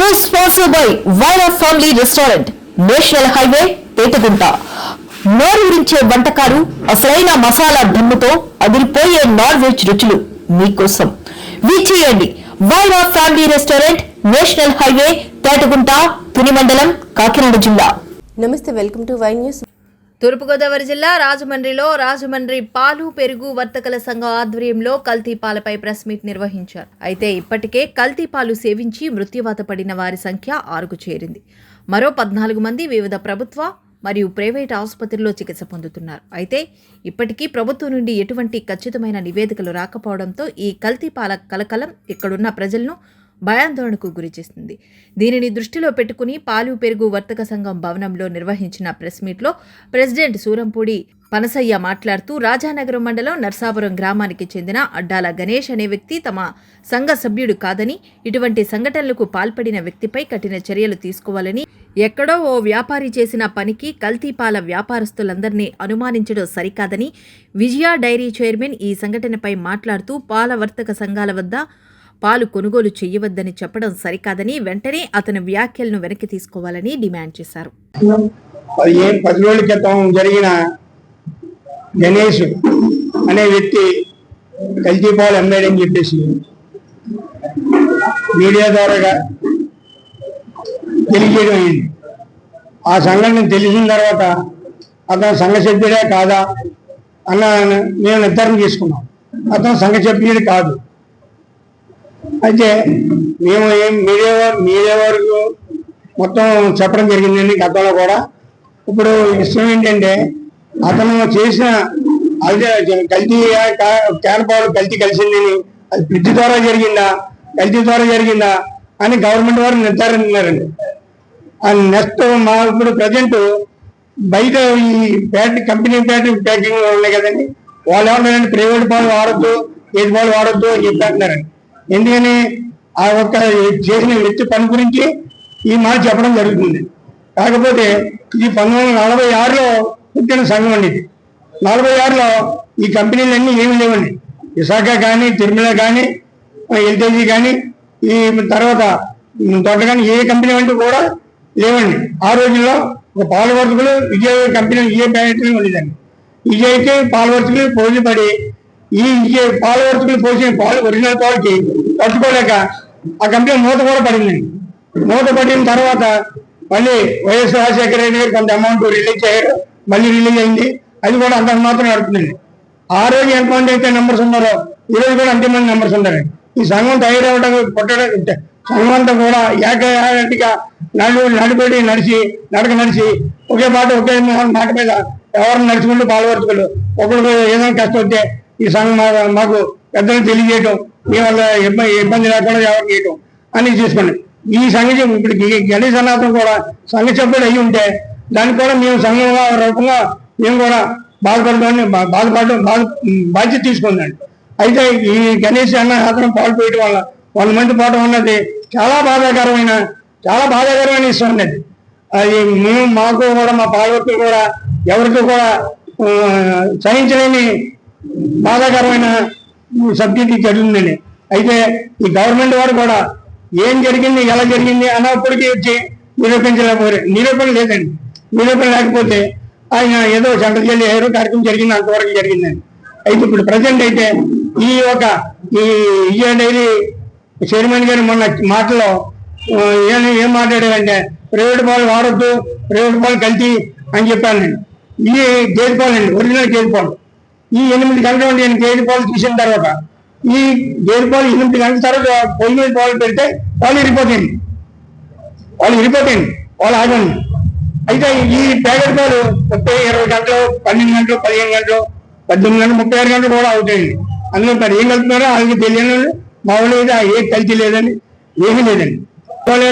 News sponsored by Vaira Family Restaurant, National Highway, Pettagunta. నోరూరించే వంటకాలు, అసలైన మసాలా ధమ్ముతో అదిరిపోయే నాన్ వెజ్ రుచులు మీకోసం. విచ్చేయండి Vaira family restaurant, national highway, Petagunta, Tuni మండలం, కాకినాడ జిల్లా. నమస్తే, వెల్కమ్ టు వై న్యూస్. తూర్పుగోదావరి జిల్లా రాజమండ్రిలో రాజమండ్రి పాలు పెరుగు వర్తకుల సంఘం ఆధ్వర్యంలో కల్తీ పాలపై ప్రెస్ మీట్ నిర్వహించారు. అయితే ఇప్పటికే కల్తీ పాలు సేవించి మృత్యువాత పడిన వారి సంఖ్య 6కు చేరింది. మరో 14 మంది వివిధ ప్రభుత్వ మరియు ప్రైవేట్ ఆసుపత్రుల్లో చికిత్స పొందుతున్నారు. అయితే ఇప్పటికీ ప్రభుత్వం నుండి ఎటువంటి ఖచ్చితమైన నివేదికలు రాకపోవడంతో ఈ కల్తీ పాల కలకలం ఇక్కడున్న ప్రజలను భయాందోళనకు గురిచేస్తుంది. దీనిని దృష్టిలో పెట్టుకుని పాలు పెరుగు వర్తక సంఘం భవనంలో నిర్వహించిన ప్రెస్ మీట్లో ప్రెసిడెంట్ సూరంపూడి పనసయ్య మాట్లాడుతూ, రాజానగరం మండలం నర్సాపురం గ్రామానికి చెందిన అడ్డాల గణేష్ అనే వ్యక్తి తమ సంఘ సభ్యుడు కాదని, ఇటువంటి సంఘటనలకు పాల్పడిన వ్యక్తిపై కఠిన చర్యలు తీసుకోవాలని, ఎక్కడో ఓ వ్యాపారి చేసిన పనికి కల్తీ పాల వ్యాపారస్తులందరినీ అనుమానించడం సరికాదని విజయ డైరీ చైర్మన్ ఈ సంఘటనపై మాట్లాడుతూ, పాల వర్తక సంఘాల వద్ద పాలు కొనుగోలు చేయవద్దని చెప్పడం సరికాదని, వెంటనే అతని వ్యాఖ్యలను వెనక్కి తీసుకోవాలని డిమాండ్ చేశారు. 10 రోజుల క్రితం జరిగిన గణేష్ అనే వ్యక్తి కల్తీ పాలు అమ్మాడని చెప్పేసి మీడియా ద్వారా తెలియజేయడం అయింది. ఆ సంఘటన తెలిసిన తర్వాత అతను సంఘ సభ్యుడే కాదా అన్న మేము నిర్ధారణ చేసుకున్నాం. అతను సంఘ సభ్యుడు కాదు. అయితే మేము మీడియా వరకు మొత్తం చెప్పడం జరిగిందండి గతంలో కూడా. ఇప్పుడు విషయం ఏంటంటే, అతను చేసిన అదే కల్తీ క్యాన్పాలు కల్తీ కలిసిందని, అది ఫ్రిడ్జ్ ద్వారా జరిగిందా కల్తీ ద్వారా జరిగిందా అని గవర్నమెంట్ వారు నిర్ధారించారండి. నెక్స్ట్ మా ఇప్పుడు ప్రజెంట్ బయట ఈ కంపెనీ ప్యాకింగ్ ఉన్నాయి కదండి, వాళ్ళు ఏమన్నారంటే ప్రైవేట్ పాలు వాడద్దు, ఏది పాలు వాడద్దు అని చెప్పి అంటున్నారండి. ఎందుకని ఆ ఒక్క చేసిన వ్యక్తి పని గురించి ఈ మాట చెప్పడం జరుగుతుంది. కాకపోతే ఇది 1946లో పుట్టిన సంఘం అండి. ఇది 46లో ఈ కంపెనీలన్నీ ఏమి లేవండి. విశాఖ కానీ, తిరుమల కానీ, ఎల్కేజీ కానీ, ఈ తర్వాత తోట కానీ ఏ కంపెనీ అంటే కూడా లేవండి. ఆ రోజుల్లో ఒక పాల వర్తకులు విజయ కంపెనీ విజయ ఫ్యాక్టరీ ఉండేదండి. విజయ్కి పాల వర్తకులు పోటీపడి ఈ పాల వర్తకులు పోసిన పాలు ఒరిజినల్ పాలకి తట్టుకోలేక ఆ కంపెనీ మూత కూడా పడిందండి. మూత పడిన తర్వాత మళ్ళీ వైఎస్ రాజశేఖర రెడ్డి గారు కొంత అమౌంట్ రిలీజ్ చేయరు, మళ్ళీ రిలీజ్ అయింది. అది కూడా అంత మాత్రం నడుతుందండి. ఆ రోజు ఎంతమంది అయితే నెంబర్స్ ఉన్నారో ఈ రోజు కూడా అంతమంది నెంబర్స్ ఉన్నారండి. ఈ సంఘం తయారవడం పుట్టడం సంఘం అంతా కూడా ఏకగా నడిపడి నడక నడిచి ఒకే మాట మీద ఎవరు నడుచుకుంటూ పాలవర్తకులు ఒకరికి ఏదైనా కష్టం వస్తే ఈ సంఘం మాకు పెద్దలు తెలియజేయటం, మీ వల్ల ఇబ్బంది లేకుండా ఎవరు చేయటం అని చూసుకోండి. ఈ సంఘం ఇప్పుడు గణేష్ అనాథం కూడా సంఘ సభ్యుడు అయ్యి ఉంటే దానికి కూడా మేము సంఘంగా రూపంగా మేము కూడా బాధపడడం బాధ్యత తీసుకుందండి. అయితే ఈ గణేష్ అనాథం పాల్పోయటం వల్ల 100 మంది పోవడం అన్నది చాలా బాధాకరమైన విషయం అన్నది. అది మాకు కూడా మా పాల్వర్తులు కూడా ఎవరికి కూడా సహించలేని బాధాకరమైన సబ్జెక్ట్ జరిగిందండి. అయితే ఈ గవర్నమెంట్ వారు కూడా ఏం జరిగింది, ఎలా జరిగింది అన్నప్పటికీ వచ్చి నిరూపణ లేదండి. నిరూపణ లేకపోతే ఆయన ఏదో సెంట్రల్ జైలు ఏదో కార్యక్రమం జరిగింది, అంతవరకు జరిగిందండి. అయితే ఇప్పుడు ప్రజెంట్ అయితే ఈ విజయ డైరీ చైర్మన్ గారు మొన్న మాటలో ఏం మాట్లాడారంటే, ప్రైవేట్ పాలు వాడొద్దు, ప్రైవేట్ పాలు కల్తీ అని చెప్పానండి. ఈ గేదె పాలు అండి, ఒరిజినల్ గేదె పాలు. ఈ 8 గంటల నుండి నేను గేదె పాలు తీసిన తర్వాత ఈ గేదె పాలు 8 గంటల తర్వాత పొయ్యి మీద పాలు పెడితే పాలు ఇరిపోతాయండి, పాలు ఆగండి. అయితే ఈ ప్యాకెట్ పాలు 20 గంటలు, 12 గంటలు, 15 గంటలు, 18 గంటలు, 36 గంటలు కూడా అవుతాయండి. అందులో మరి ఏం కలుపుతున్నారో వాళ్ళకి తెలియని మా వాళ్ళు ఏ కల్తీ లేదండి, ఏమీ లేదండి. పాలు